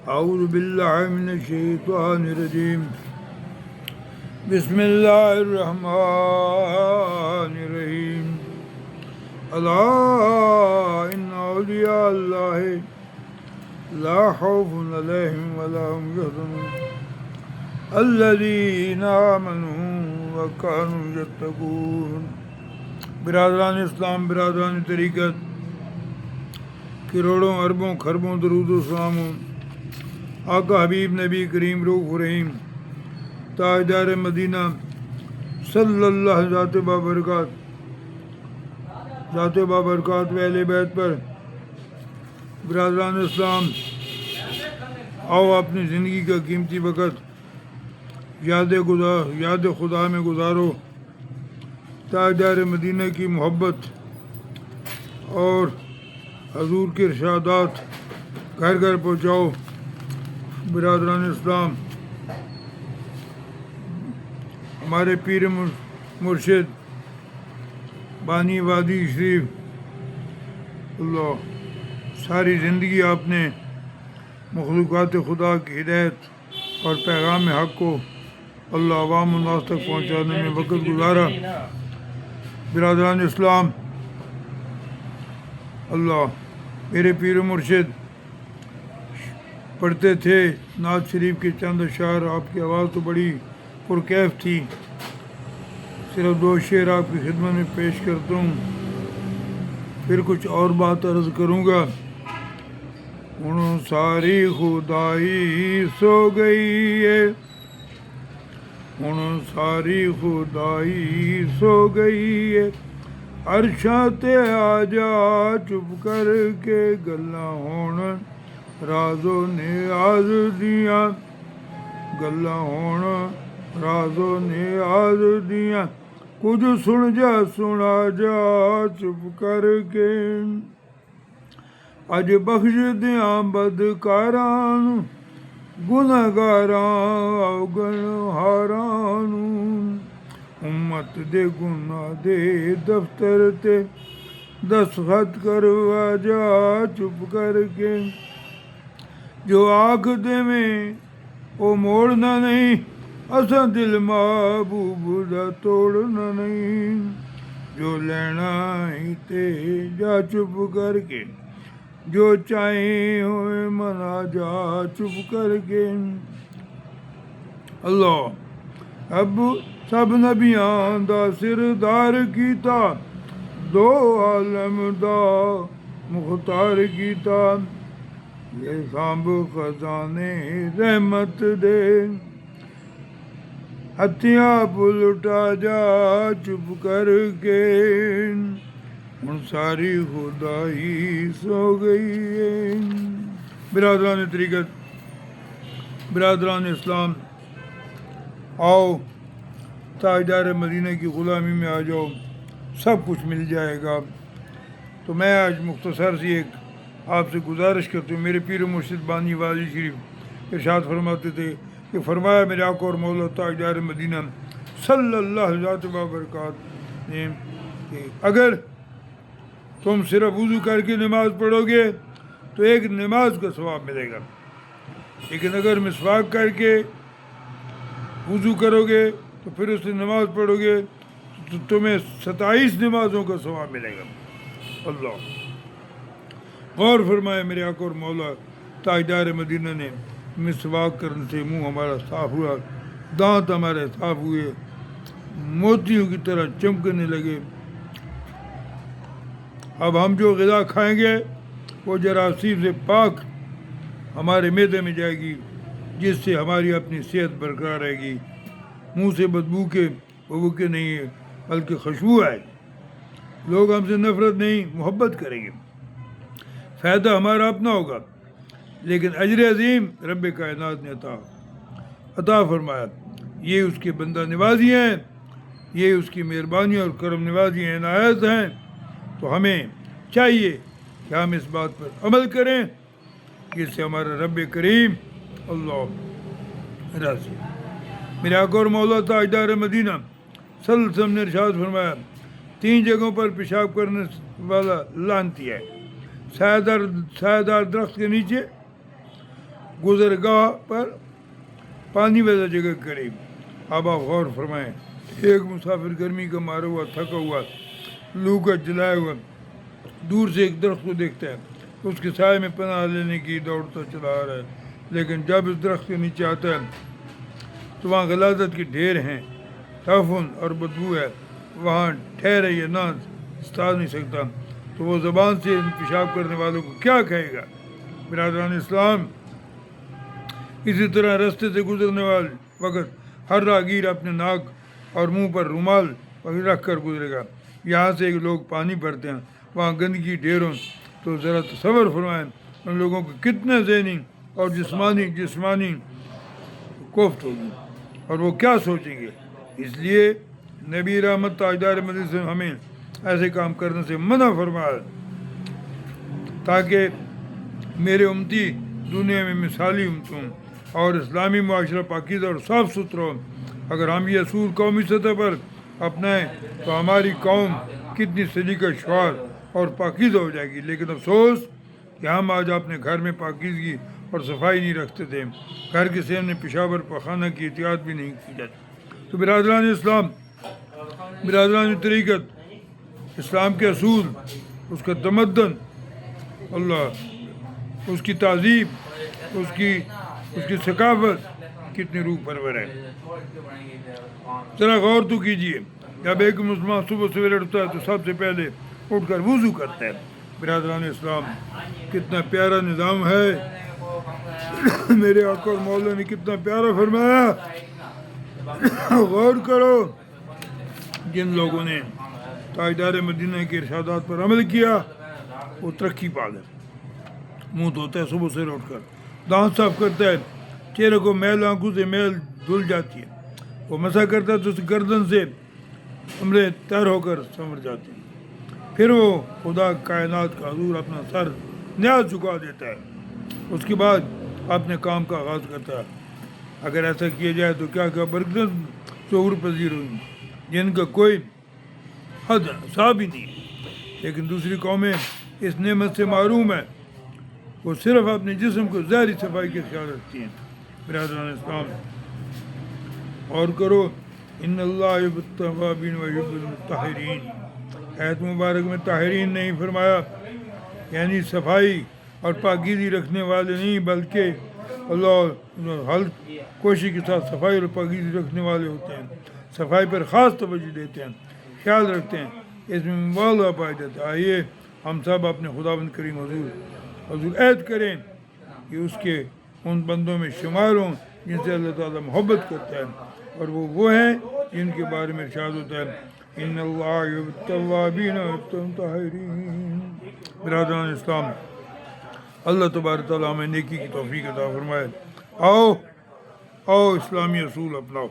أعوذ بالله من الشيطان الرجيم بسم الله الرحمن الرحيم ألا إن أولياء الله لا خوف عليهم ولا هم يحزنون الذين آمنوا وكانوا يتقون برادران اسلام، برادران طریقت، کروڑوں اربوں خربوں درود و سلام آقا حبیب نبی کریم رؤوف رحیم تاجدار مدینہ صلی اللہ ذات بابرکات و اہل بیت پر۔ برادران اسلام، آؤ اپنی زندگی کا قیمتی وقت یاد خدا میں گزارو، تاجدار مدینہ کی محبت اور حضور کے ارشادات گھر گھر پہنچاؤ۔ برادران اسلام، ہمارے پیر مرشد بانی وادی شریف اللہ ساری زندگی آپ نے مخلوقات خدا کی ہدایت اور پیغام حق کو اللہ عوام الناس تک پہنچانے میں وقت گزارا۔ برادران اسلام، اللہ میرے پیر و مرشد پڑھتے تھے نعت شریف کے چند اشعار، آپ کی آواز تو بڑی پرکیف تھی، صرف دو شعر آپ کی خدمت میں پیش کرتا ہوں، پھر کچھ اور بات عرض کروں گا۔ ہن ساری خدائی سو گئی ہے، ہن ساری خدائی سو گئی ہے، عرشاں تے آ جا چپ کر کے گلاں ہون راز و نیاز دیاں، گلاں ہون راز و نیاز دیاں، کچھ سن جا سنا جا چپ کر کے، اج بخش دیاں بدکاراں نوں گنہگاراں اوگنہاراں نوں، امت دے گناہ دے دفتر تے دستخط کروا جا چپ کر کے، جو آکھ دے میں او موڑنا نہیں، اساں دل محبوب دا توڑنا نہیں، جو لینا ہی تے جا چپ کر کے، جو چاہیں ہوئے منا جا چپ کر کے۔ اللہ اب سب نبیاں دا سردار کیتا، دو عالم دا مختار کیتا، یہ سانب خزانے رحمت دے، ہتھیاں پلٹا جا چپ کر کے، ہن ساری خدائی سو گئی ہے۔ برادران طریقت، برادران اسلام، آؤ تاجدار مدینہ کی غلامی میں آ جاؤ، سب کچھ مل جائے گا۔ تو میں آج مختصر سی ایک آپ سے گزارش کرتا ہوں۔ میرے پیر و مرشد بانی وادی شریف ارشاد فرماتے تھے کہ فرمایا میرے آقا اور مولا تاجدار مدینہ صلی اللہ علیہ وبرکاتہ نے کہ اگر تم صرف وضو کر کے نماز پڑھو گے تو ایک نماز کا ثواب ملے گا، لیکن اگر مسواک کر کے وضو کرو گے تو پھر اس سے نماز پڑھو گے تو تمہیں 27 نمازوں کا ثواب ملے گا۔ اللہ غور فرمائے میرے آقا اور مولا تاجدار مدینہ نے، مسواک کرنے سے منہ ہمارا صاف ہوا، دانت ہمارے صاف ہوئے، موتیوں کی طرح چمکنے لگے۔ اب ہم جو غذا کھائیں گے وہ جراثیم سے پاک ہمارے معدے میں جائے گی، جس سے ہماری اپنی صحت برقرار رہے گی، منہ سے بدبو کے کے نہیں ہے بلکہ خوشبو آئے گی، لوگ ہم سے نفرت نہیں محبت کریں گے، فائدہ ہمارا اپنا ہوگا، لیکن اجر عظیم رب کائنات نے عطا فرمایا۔ یہ اس کے بندہ نوازی ہیں، یہ اس کی مہربانی اور کرم نوازی ہیں، عنایت ہیں، تو ہمیں چاہیے کہ ہم اس بات پر عمل کریں جس سے ہمارا رب کریم اللہ راضی۔ میرے آقا اور مولا تاجدار مدینہ صلی اللہ علیہ وسلم نے ارشاد فرمایا 3 جگہوں پر پیشاب کرنے والا لعنتی ہے، سایہ دار درخت کے نیچے گزرگاہ پر پانی والا جگہ کے قریب۔ اب آپ غور فرمائیں، ایک مسافر گرمی کا مارا ہوا، تھکا ہوا، لو کا جلایا ہوا، دور سے ایک درخت کو دیکھتا ہے، اس کے سائے میں پناہ لینے کی دوڑتا چلا آ رہا ہے، لیکن جب اس درخت کے نیچے آتا ہے تو وہاں غلاظت کے ڈھیر ہیں، تعفن اور بدبو ہے، وہاں ٹھہرے یا نہ ستا نہیں سکتا، تو وہ زبان سے ان پیشاب کرنے والوں کو کیا کہے گا؟ برادران اسلام، اسی طرح رستے سے گزرنے والے وقت ہر راہگیر اپنے ناک اور منہ پر رومال رکھ کر گزرے گا۔ یہاں سے لوگ پانی بھرتے ہیں، وہاں گندگی ڈھیروں، تو ذرا تصور فرمائیں ان لوگوں کو کتنے ذہنی اور جسمانی کوفت ہوگی، اور وہ کیا سوچیں گے۔ اس لیے نبی رحمت تاجدار مدینہ سے ہمیں ایسے کام کرنے سے منع فرمایا تاکہ میرے امتی دنیا میں مثالی امت ہوں اور اسلامی معاشرہ پاکیزہ اور صاف ستھرا ہو۔ اگر ہم یہ اصول قومی سطح پر اپنائیں تو ہماری قوم کتنی سلیقہ شعار اور پاکیزہ ہو جائے گی، لیکن افسوس کہ ہم آج اپنے گھر میں پاکیزگی اور صفائی نہیں رکھتے تھے، گھر کے سامنے پیشاب اور پخانہ کی احتیاط بھی نہیں کی جاتی۔ تو برادران اسلام، برادران طریقت، اسلام کے اصول، اس کا تمدن، اللہ، اس کی تہذیب، اس کی ثقافت کتنی روح پرور ہے۔ ذرا غور تو کیجئے، جب ایک مسلمان صبح سویرے اٹھتا ہے تو سب سے پہلے اٹھ کر وضو کرتا ہے۔ برادران اسلام، کتنا پیارا نظام ہے، میرے آقا اور مولا نے کتنا پیارا فرمایا۔ غور کرو، جن لوگوں نے تاجدار مدینہ کے ارشادات پر عمل کیا وہ ترقی پا گئے۔ منہ دھوتا ہے صبح سے اٹھ کر، دانت صاف کرتا ہے، چہرے کو میل، آنکھوں سے میل دھل جاتی ہے، وہ مسح کرتا ہے تو اس گردن سے عمرے تیر ہو کر سنور جاتے ہیں، پھر وہ خدا کائنات کا حضور اپنا سر نیاز جھکا دیتا ہے، اس کے بعد اپنے کام کا آغاز کرتا ہے۔ اگر ایسا کیا جائے تو کیا برکتیں ظہور پذیر ہوئی جن کا کوئی حد حساب ہی نہیں، لیکن دوسری قومیں اس نعمت سے محروم ہیں، وہ صرف اپنے جسم کو ظاہری صفائی کے خیال رکھتی ہیں۔ برادران اسلام، اور کرو، ان اللہ یحب التوابین ویحب المطہرین، آیت مبارک میں طاہرین نہیں فرمایا، یعنی صفائی اور پاکیزگی رکھنے والے نہیں، بلکہ اللہ کوشش کے ساتھ صفائی اور پاکیزگی رکھنے والے ہوتے ہیں، صفائی پر خاص توجہ دیتے ہیں، خیال رکھتے ہیں، اس میں مبالغہ پایا جاتا ہے۔ آئیے ہم سب اپنے خداوند کریم حضور عہد کریں کہ اس کے ان بندوں میں شمار ہوں جن سے اللہ تعالیٰ محبت کرتا ہے، اور وہ ہیں جن کے بارے میں ارشاد ہوتا ہے ان اللہ یحب التوابین والمطہرین۔ برادران اسلام، اللہ تبارک تعالیٰ ہمیں نیکی کی توفیق عطا فرمائے۔ آؤ اسلامی اصول اپناؤ۔